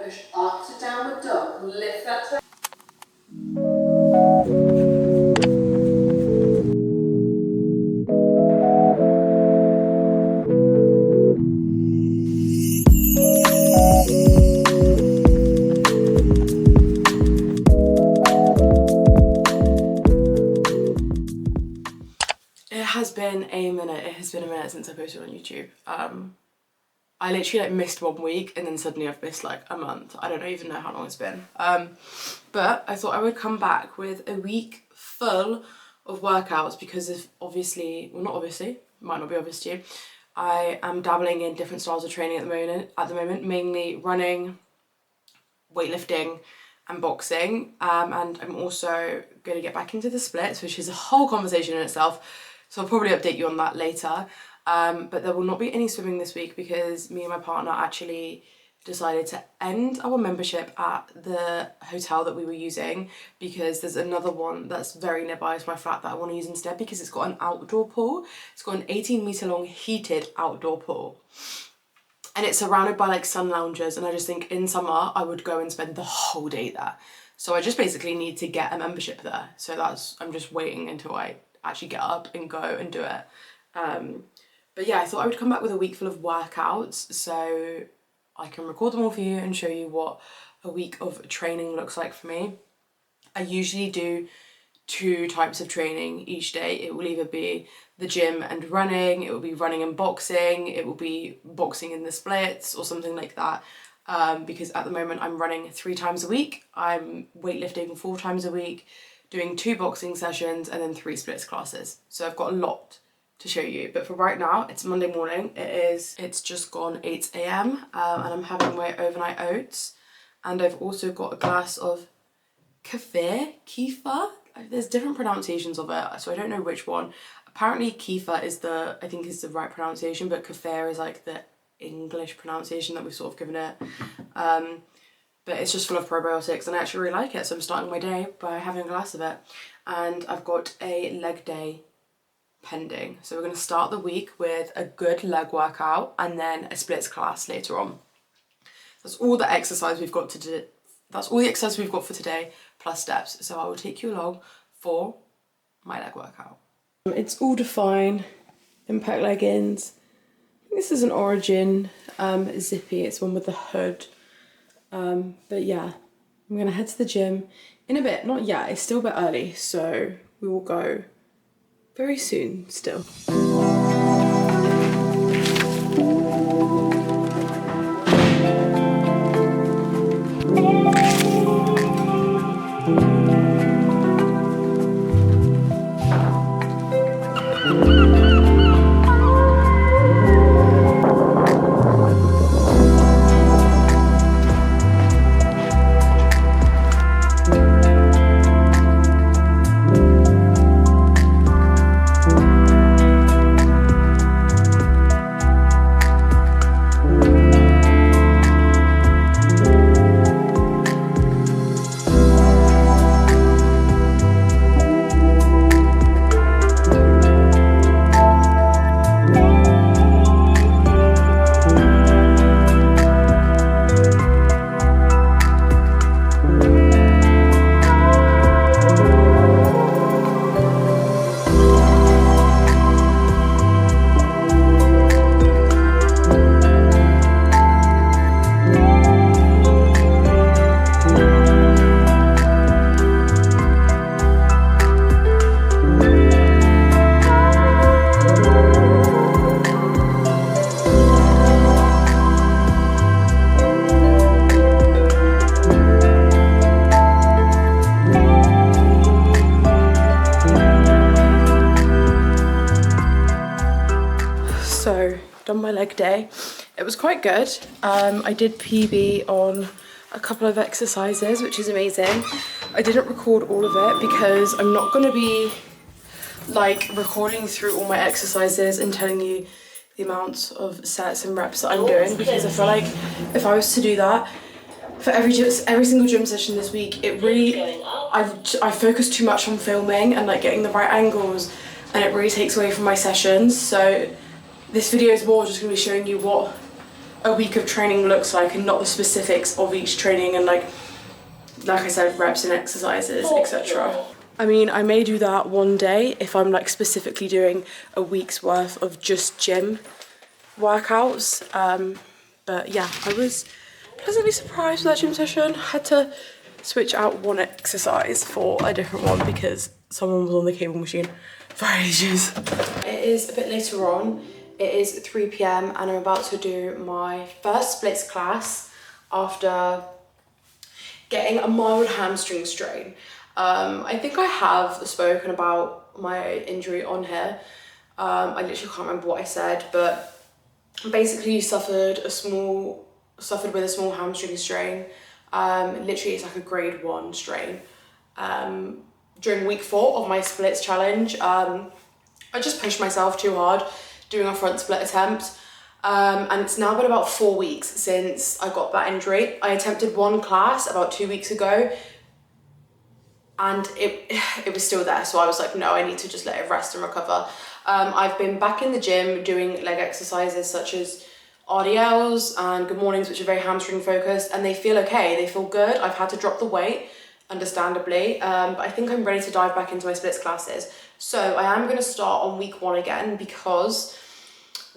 Push up to downward dog. Lift that toe. It has been a minute. It has been a minute since I posted on YouTube. I literally missed 1 week and then suddenly I've missed like a month. I don't even know how long it's been. But I thought I would come back with a week full of workouts because of obviously, well not obviously, might not be obvious to you, I am dabbling in different styles of training at the moment, mainly running, weightlifting and boxing, and I'm also going to get back into the splits, which is a whole conversation in itself, so I'll probably update you on that later. But there will not be any swimming this week because me and my partner actually decided to end our membership at the hotel that we were using because there's another one that's very nearby to my flat that I want to use instead because it's got an outdoor pool. It's got an 18-meter long heated outdoor pool. And it's surrounded by like sun loungers, and I just think in summer I would go and spend the whole day there. So I just basically need to get a membership there. So I'm just waiting until I actually get up and go and do it. But yeah, I thought I would come back with a week full of workouts so I can record them all for you and show you what a week of training looks like for me. I usually do 2 types of training each day. It will either be the gym and running, it will be running and boxing, it will be boxing in the splits or something like that. Because at the moment I'm running 3 times a week, I'm weightlifting 4 times a week, doing 2 boxing sessions and then 3 splits classes. So I've got a lot to show you, but for right now it's Monday morning. It's just gone 8 a.m. And I'm having my overnight oats, and I've also got a glass of kefir. There's different pronunciations of it, so I don't know which one. Apparently kefir is the right pronunciation, but kefir is like the English pronunciation that we've sort of given it. But it's just full of probiotics and I actually really like it, so I'm starting my day by having a glass of it. And I've got a leg day pending. So we're going to start the week with a good leg workout and then a splits class later on. That's all the exercise we've got to do. That's all the exercise we've got for today, plus steps. So I will take you along for my leg workout. It's All Define Impact leggings. This is an Origin zippy. It's one with the hood. But yeah, I'm going to head to the gym in a bit. Not yet, it's still a bit early, so we will go very soon still. Done my leg day. It was quite good. I did PB on a couple of exercises, which is amazing. I didn't record all of it because I'm not going to be like recording through all my exercises and telling you the amounts of sets and reps that I'm doing, because I feel like if I was to do that for every single gym session this week, it really, I focus too much on filming and like getting the right angles, and it really takes away from my sessions. So this video is more just going to be showing you what a week of training looks like and not the specifics of each training and like I said, reps and exercises, etc. I mean, I may do that one day if I'm like specifically doing a week's worth of just gym workouts. But yeah, I was pleasantly surprised with that gym session. Had to switch out one exercise for a different one because someone was on the cable machine for ages. It is a bit later on. It is 3 p.m. and I'm about to do my first splits class after getting a mild hamstring strain. I think I have spoken about my injury on here. I literally can't remember what I said, but basically suffered with a small hamstring strain. Literally it's like a grade 1 strain. During week 4 of my splits challenge, I just pushed myself too hard doing a front split attempt. And it's now been about 4 weeks since I got that injury. I attempted one class about 2 weeks ago and it was still there. So I was like, no, I need to just let it rest and recover. I've been back in the gym doing leg exercises such as RDLs and good mornings, which are very hamstring focused, and they feel okay, they feel good. I've had to drop the weight, understandably, but I think I'm ready to dive back into my splits classes. So I am going to start on week 1 again because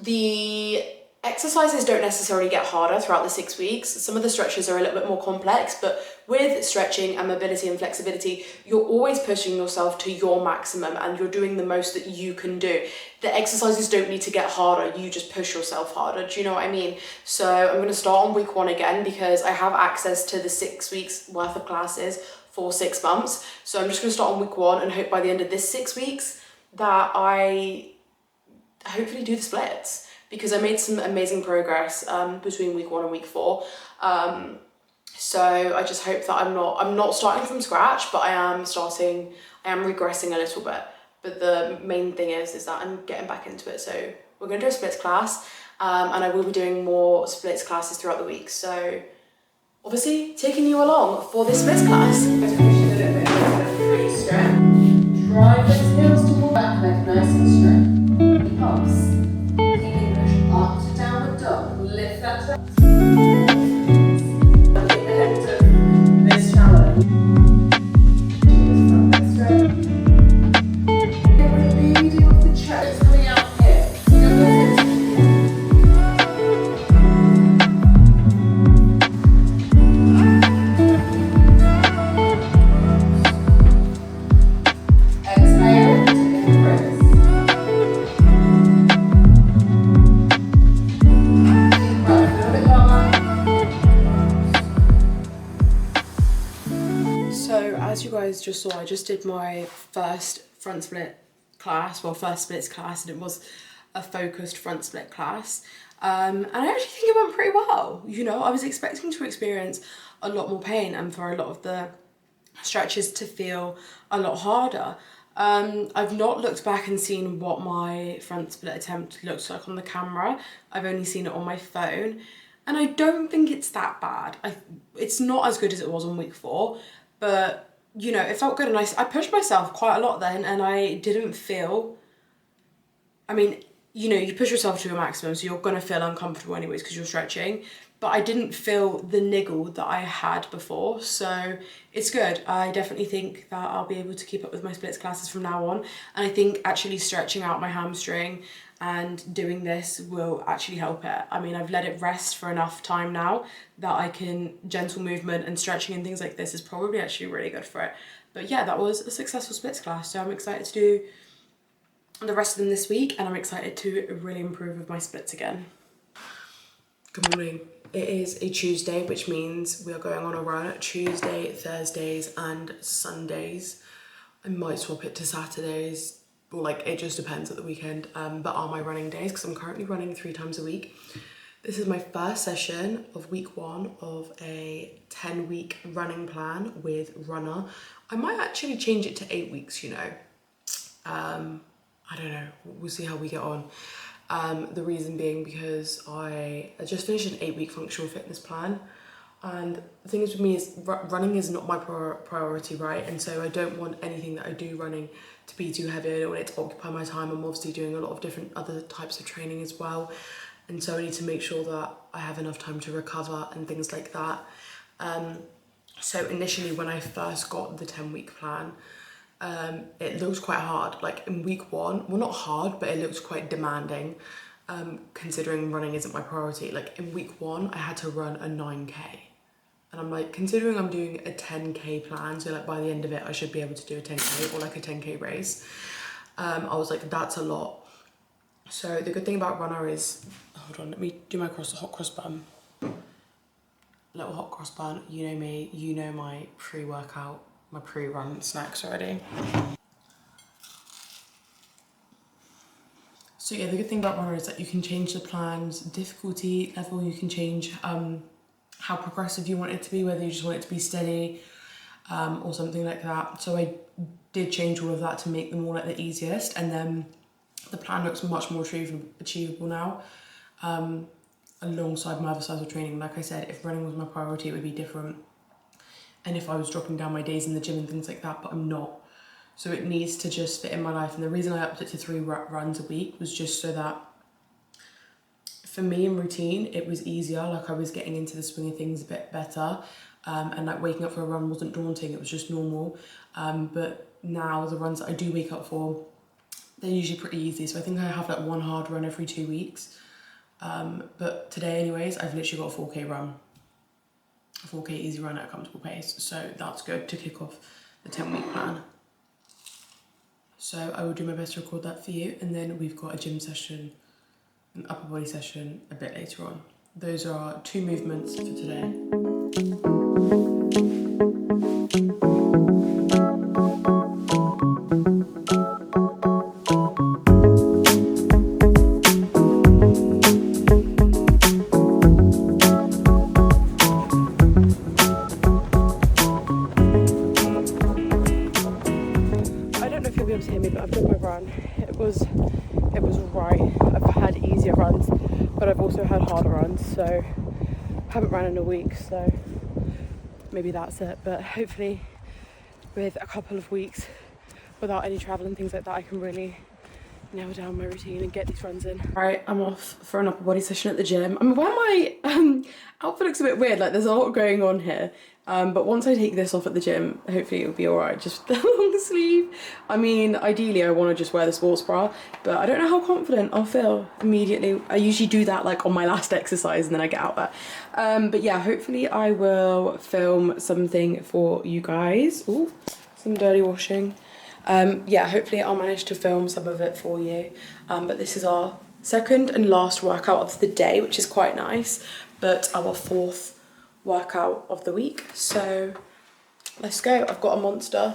the exercises don't necessarily get harder throughout the 6 weeks. Some of the stretches are a little bit more complex, but with stretching and mobility and flexibility, you're always pushing yourself to your maximum and you're doing the most that you can do. The exercises don't need to get harder, you just push yourself harder. Do you know what I mean? So I'm going to start on week 1 again because I have access to the 6 weeks worth of classes for 6 months. So I'm just going to start on week 1 and hope by the end of this 6 weeks that I hopefully do the splits, because I made some amazing progress between week 1 and week 4. So I just hope that I'm not starting from scratch, but I am regressing a little bit. But the main thing is that I'm getting back into it. So we're going to do a splits class, and I will be doing more splits classes throughout the week. So obviously taking you along for this splits class. Let's push it a little bit with a free stretch. Drive those heels toward back leg nice and straight. Pulse. Up to downward dog. Lift that up. At the end of this challenge. Front leg straight. We're leading off the chest. It's coming out here. Exhale to embrace. So as you guys just saw, I just did my first front split class, first splits class, and it was a focused front split class. And I actually think it went pretty well. You know, I was expecting to experience a lot more pain and for a lot of the stretches to feel a lot harder. I've not looked back and seen what my front split attempt looks like on the camera. I've only seen it on my phone. And I don't think it's that bad. It's not as good as it was on week 4, but you know, it felt good, and I pushed myself quite a lot then, and I didn't feel, I mean, you know, you push yourself to your maximum, so you're gonna feel uncomfortable anyways because you're stretching, but I didn't feel the niggle that I had before, so it's good. I definitely think that I'll be able to keep up with my splits classes from now on, and I think actually stretching out my hamstring and doing this will actually help it. I mean, I've let it rest for enough time now that I can, gentle movement and stretching and things like this is probably actually really good for it. But yeah, that was a successful splits class, so I'm excited to do the rest of them this week, and I'm excited to really improve with my splits again. Good morning. It is a Tuesday, which means we are going on a run Tuesday, Thursdays and Sundays. I might swap it to Saturdays, like it just depends at the weekend, but are my running days, because I'm currently running 3 times a week. This is my first session of week 1 of a 10-week running plan with Runner. I might actually change it to 8 weeks, you know. I don't know, we'll see how we get on. The reason being because I just finished an 8-week functional fitness plan, and the thing is with me is running is not my priority, right? And so I don't want anything that I do running to be too heavy. I don't want it to occupy my time. I'm obviously doing a lot of different other types of training as well. and so I need to make sure that I have enough time to recover and things like that. So initially when I first got the 10-week plan, it looked quite hard. Like in week 1, well, not hard, but it looked quite demanding, considering running isn't my priority. Like in week 1, I had to run a 9k. And I'm like, considering I'm doing a 10k plan, so like by the end of it, I should be able to do a 10k or like a 10k race. I was like, that's a lot. So the good thing about Runner is, hold on, let me do my hot cross bun. Little hot cross bun, you know me, you know my pre-workout, my pre-run snacks already. So yeah, the good thing about Runner is that you can change the plan's difficulty level, you can change how progressive you want it to be, whether you just want it to be steady or something like that. So I did change all of that to make them all at the easiest, and then the plan looks much more achievable now, alongside my other styles of training. Like I said, if running was my priority, it would be different, and if I was dropping down my days in the gym and things like that, but I'm not. So it needs to just fit in my life, and the reason I upped it to 3 runs a week was just so that for me in routine, it was easier. Like I was getting into the swing of things a bit better, and like waking up for a run wasn't daunting, it was just normal. But now the runs that I do wake up for, they're usually pretty easy. So I think I have like 1 hard run every 2 weeks. But today anyways, I've literally got a 4k run, a 4k easy run at a comfortable pace. So that's good to kick off the 10-week plan. So I will do my best to record that for you. And then we've got a gym session, an upper body session a bit later on. Those are our 2 movements for today. I don't know if you'll be able to hear me, but I've done my run. It was right. I've had easier runs, but I've also had harder runs, so I haven't run in a week, so maybe that's it. But hopefully with a couple of weeks without any travel and things like that, I can really nail down my routine and get these runs in. Right, I'm off for an upper body session at the gym. I mean, where my outfit looks a bit weird, like there's a lot going on here. But once I take this off at the gym, hopefully it'll be alright, just the long sleeve. I mean, ideally I want to just wear the sports bra, but I don't know how confident I'll feel immediately. I usually do that like on my last exercise and then I get out there. But yeah, hopefully I will film something for you guys. Ooh, some dirty washing. Yeah, hopefully I'll manage to film some of it for you. But this is our second and last workout of the day, which is quite nice, but our 4th workout of the week. So let's go. I've got a Monster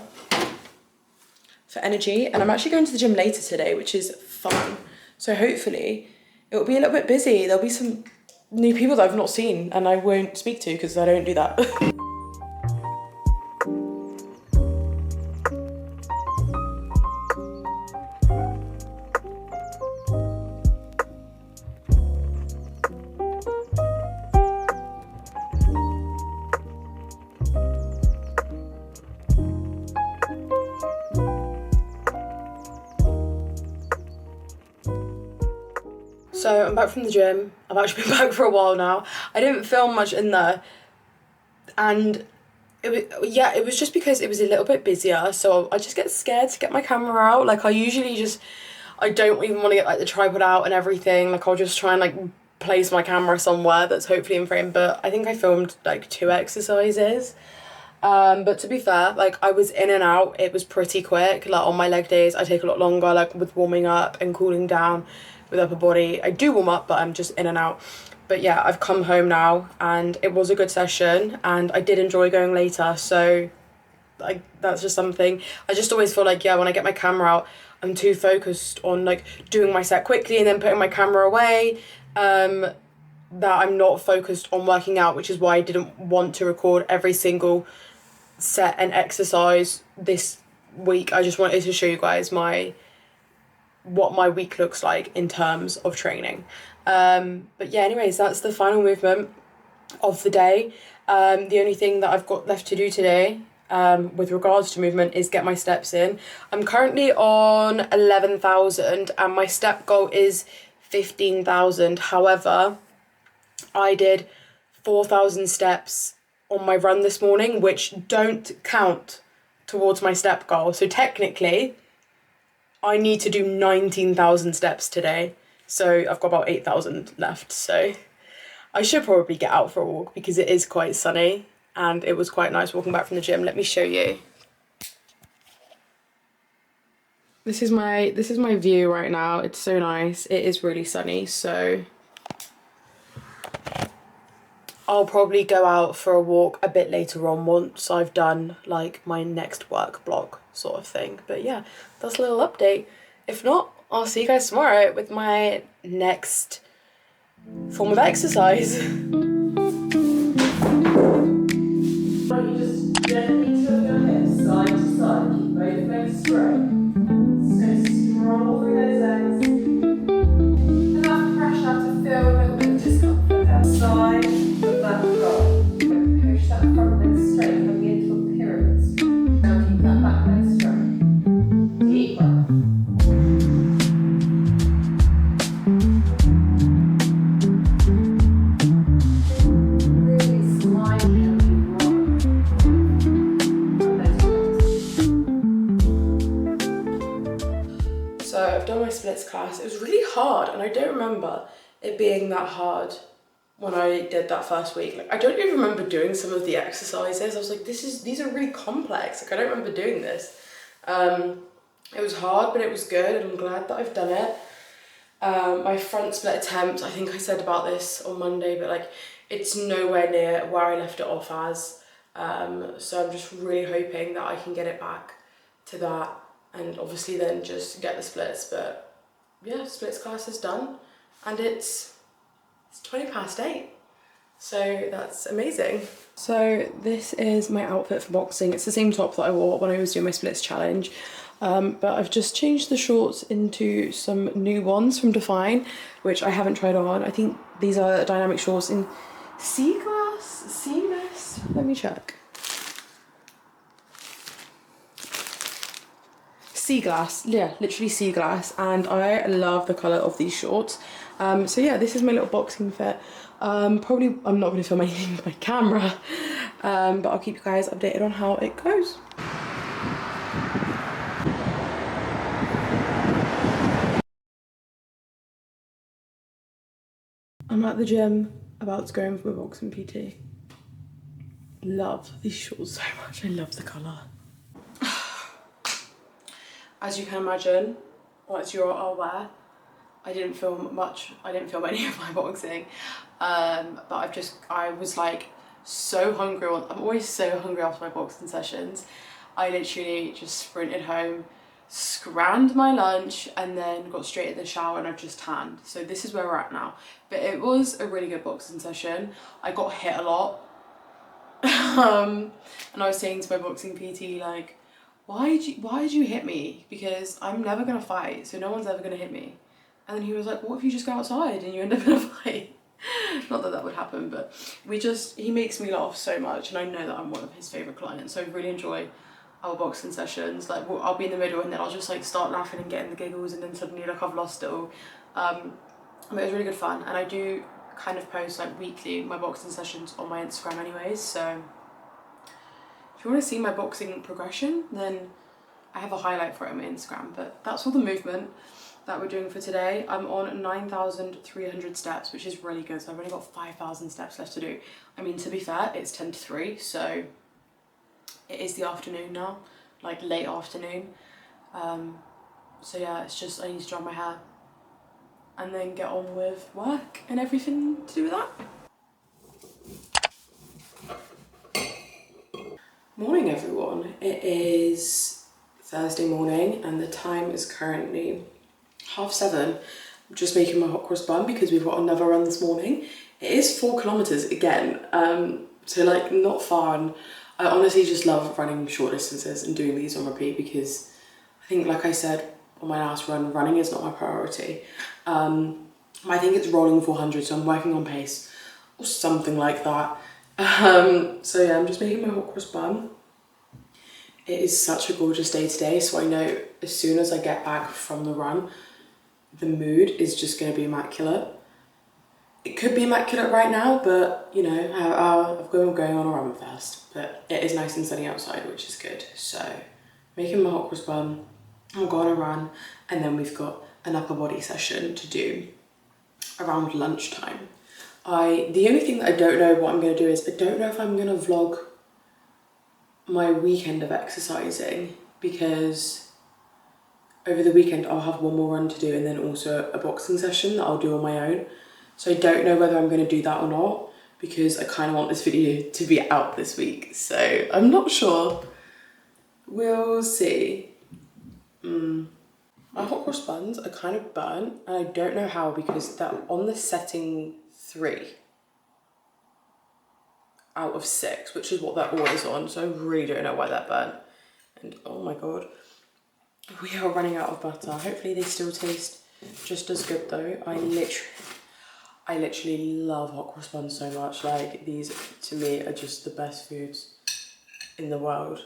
for energy, and I'm actually going to the gym later today, which is fun. So hopefully it will be a little bit busy. There'll be some new people that I've not seen and I won't speak to because I don't do that. So I'm back from the gym. I've actually been back for a while now. I didn't film much in there, and it was just because it was a little bit busier, so I just get scared to get my camera out. Like I don't even want to get like the tripod out and everything. Like I'll just try and like place my camera somewhere that's hopefully in frame. But I think I filmed like 2 exercises. But to be fair, like I was in and out, it was pretty quick. Like on my leg days I take a lot longer, like with warming up and cooling down. With upper body, I do warm up, but I'm just in and out. But yeah, I've come home now and it was a good session and I did enjoy going later, so like that's just something. I just always feel like, yeah, when I get my camera out, I'm too focused on like doing my set quickly and then putting my camera away, that I'm not focused on working out, which is why I didn't want to record every single set and exercise this week. I just wanted to show you guys what my week looks like in terms of training. But yeah, anyways, that's the final movement of the day. The only thing that I've got left to do today with regards to movement is get my steps in. I'm currently on 11,000 and my step goal is 15,000. However, I did 4,000 steps on my run this morning, which don't count towards my step goal. So technically, I need to do 19,000 steps today. So I've got about 8,000 left. So I should probably get out for a walk because it is quite sunny and it was quite nice walking back from the gym. Let me show you. This is my view right now. It's so nice. It is really sunny, so I'll probably go out for a walk a bit later on once I've done like my next work block sort of thing. But yeah, that's a little update. If not, I'll see you guys tomorrow with my next form of exercise. Right, you just gently tilt your hips side to side, keep both legs straight. So scroll through those legs. Enough pressure to feel a little bit of discomfort outside of that goal. Push that front leg straight, coming into a pyramid. Now keep that back leg straight. Deep breath. Really sliding and rolling. So I've done my splits class. It was really hard and I don't remember it being that hard when I did that first week. Like, I don't even remember doing some of the exercises. I was like, these are really complex. Like, I don't remember doing this. It was hard, but it was good, and I'm glad that I've done it. My front split attempt, I think I said about this on Monday, but like, it's nowhere near where I left it off as. So I'm just really hoping that I can get it back to that, and obviously then just get the splits. But yeah, splits class is done, and it's 8:20, so that's amazing. So this is my outfit for boxing. It's the same top that I wore when I was doing my splits challenge, but I've just changed the shorts into some new ones from Define, which I haven't tried on. I think these are dynamic shorts in seamless. Let me check. Sea glass, yeah, literally sea glass, and I love the colour of these shorts. So yeah, this is my little boxing fit. Probably I'm not going to film anything with my camera, but I'll keep you guys updated on how it goes. I'm at the gym, about to go in for my boxing PT. Love these shorts so much, I love the colour. As you can imagine, or as you're aware, I didn't film any of my boxing, but I was like so hungry. I'm always so hungry after my boxing sessions. I literally just sprinted home, scrammed my lunch, and then got straight in the shower, and I've just tanned. So this is where we're at now. But it was a really good boxing session. I got hit a lot. And I was saying to my boxing PT, like, why did you hit me? Because I'm never gonna fight, so no one's ever gonna hit me. And then he was like, what if you just go outside and you end up in a fight? Not that that would happen, but he makes me laugh so much, and I know that I'm one of his favourite clients, so I really enjoy our boxing sessions. Like, I'll be in the middle and then I'll just like start laughing and getting the giggles, and then suddenly like I've lost it all. But it was really good fun, and I do kind of post like weekly my boxing sessions on my Instagram anyways, so if you want to see my boxing progression, then I have a highlight for it on my Instagram. But that's all the movement that we're doing for today. I'm on 9,300 steps, which is really good. So I've only got 5,000 steps left to do. I mean, to be fair, it's 10 to 3, so it is the afternoon now, like late afternoon. So yeah, it's just I need to dry my hair and then get on with work and everything to do with that. Morning everyone, it is Thursday morning and the time is currently 7:30. I'm just making my hot cross bun because we've got another run this morning. It is 4 kilometers again, so like not far, and I honestly just love running short distances and doing these on repeat because I think, like I said on my last run, running is not my priority. I think it's rolling 400, so I'm working on pace or something like that. So yeah, I'm just making my hot cross bun. It is such a gorgeous day today, so I know as soon as I get back from the run, the mood is just going to be immaculate. It could be immaculate right now, but you know, I've got going on a run first. But it is nice and sunny outside, which is good. So making my hot cross bun, I'll go on a run, and then we've got an upper body session to do around lunchtime. The only thing that I don't know what I'm going to do is I don't know if I'm going to vlog my weekend of exercising, because over the weekend I'll have one more run to do and then also a boxing session that I'll do on my own. So I don't know whether I'm going to do that or not, because I kind of want this video to be out this week. So I'm not sure. We'll see. My hot cross buns are kind of burnt, and I don't know how, because they're on the setting 3 out of 6, which is what they're always on. So I really don't know why they're burnt. And oh my God, we are running out of butter. Hopefully they still taste just as good though. I literally love hot cross buns so much. Like, these to me are just the best foods in the world.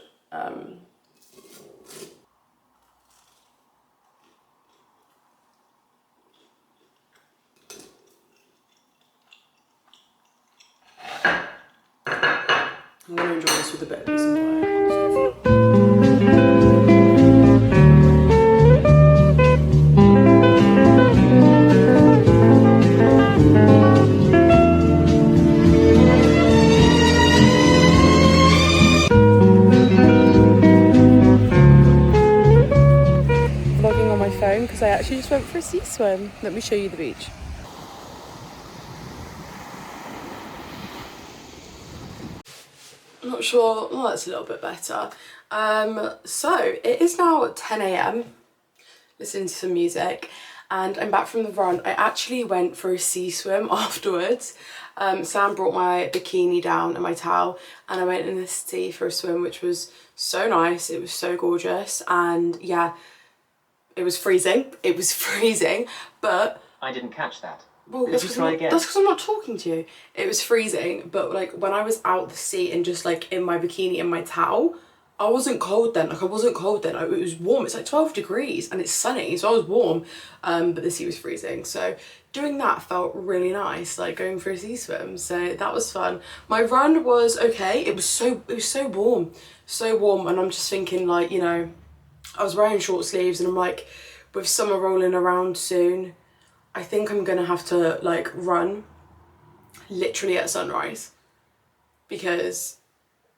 I'm gonna enjoy this with a bit of peace and quiet. Vlogging on my phone because I actually just went for a sea swim. Let me show you the beach. I'm not sure. Oh, that's a little bit better. So it is now 10 AM, listening to some music, and I'm back from the run. I actually went for a sea swim afterwards. Sam brought my bikini down and my towel, and I went in the sea for a swim, which was so nice. It was so gorgeous, and yeah, it was freezing. It was freezing, but I didn't catch that. well, that's because I'm not talking to you. It was freezing, but like when I was out the sea and just like in my bikini and my towel, I wasn't cold then. Like, I wasn't cold then. It was warm. It's like 12 degrees and it's sunny, so I was warm, but the sea was freezing. So doing that felt really nice, like going for a sea swim. So that was fun. My run was okay. It was so warm, and I'm just thinking, like, you know, I was wearing short sleeves, and I'm like, with summer rolling around soon, I think I'm gonna have to like run literally at sunrise, because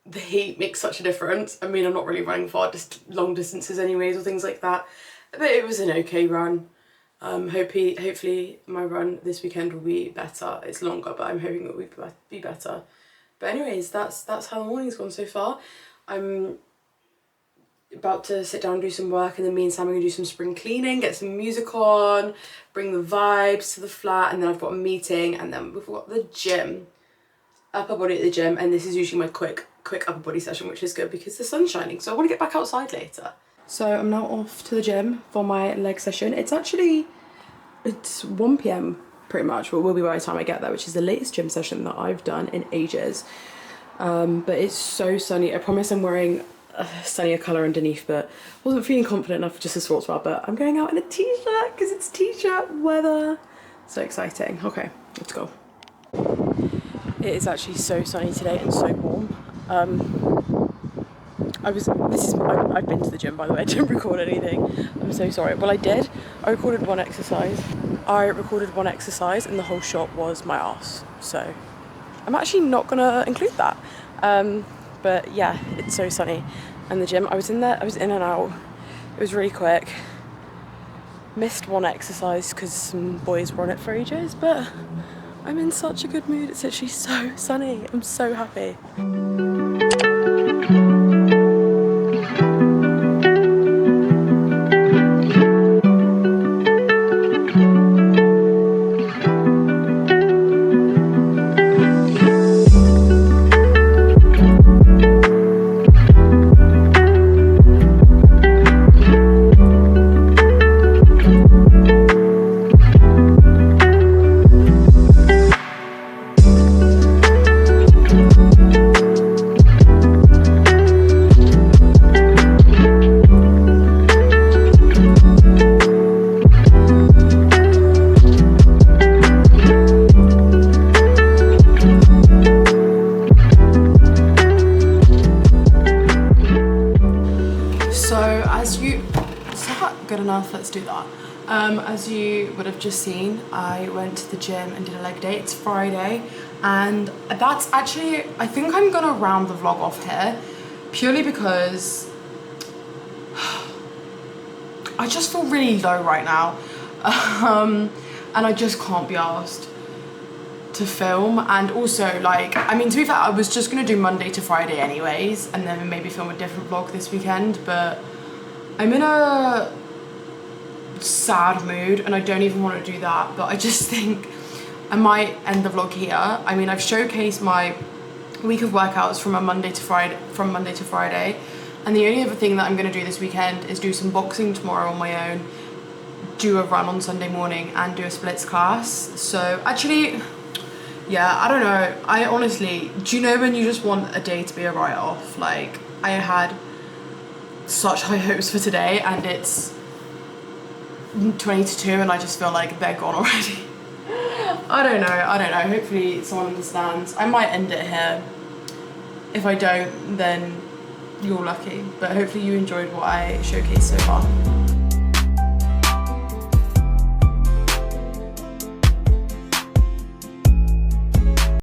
the heat makes such a difference. I mean, I'm not really running far, just long distances anyways, or things like that, but it was an okay run. Hopefully my run this weekend will be better. It's longer, but I'm hoping it will be better. But anyways, that's how the morning's gone so far. I'm about to sit down and do some work, and then me and Sam are gonna do some spring cleaning, get some music on, bring the vibes to the flat, and then I've got a meeting, and then we've got the gym, upper body at the gym, and this is usually my quick upper body session, which is good because the sun's shining, so I want to get back outside later. So I'm now off to the gym for my leg session. It's 1 PM pretty much, well, will be by the time I get there, which is the latest gym session that I've done in ages. But it's so sunny. I promise I'm wearing a sunnier colour underneath, but wasn't feeling confident enough for just a sports bra, but I'm going out in a t-shirt because it's t-shirt weather. So exciting. Okay, let's go. It is actually so sunny today and so warm. I've been to the gym, by the way. I didn't record anything. I'm so sorry. Well, I did. I recorded one exercise, and the whole shot was my arse. So I'm actually not gonna include that. But yeah, it's so sunny. And the gym, I was in and out. It was really quick. Missed one exercise because some boys were on it for ages, but I'm in such a good mood. It's actually so sunny. I'm so happy. enough, let's do that. As you would have just seen, I went to the gym and did a leg day. It's Friday, and that's actually, I think I'm gonna round the vlog off here, purely because I just feel really low right now, and I just can't be asked to film. And also, like, I mean, to be fair, I was just gonna do Monday to Friday anyways, and then maybe film a different vlog this weekend, but I'm in a sad mood and I don't even want to do that. But I just think I might end the vlog here. I mean, I've showcased my week of workouts from Monday to Friday, and the only other thing that I'm going to do this weekend is do some boxing tomorrow on my own, do a run on Sunday morning, and do a splits class. So actually, yeah, I don't know, I honestly, do you know when you just want a day to be a write-off? Like, I had such high hopes for today and it's 20 to 2 and I just feel like they're gone already. I don't know, hopefully someone understands. I might end it here. If I don't, then you're lucky, but hopefully you enjoyed what I showcased so far.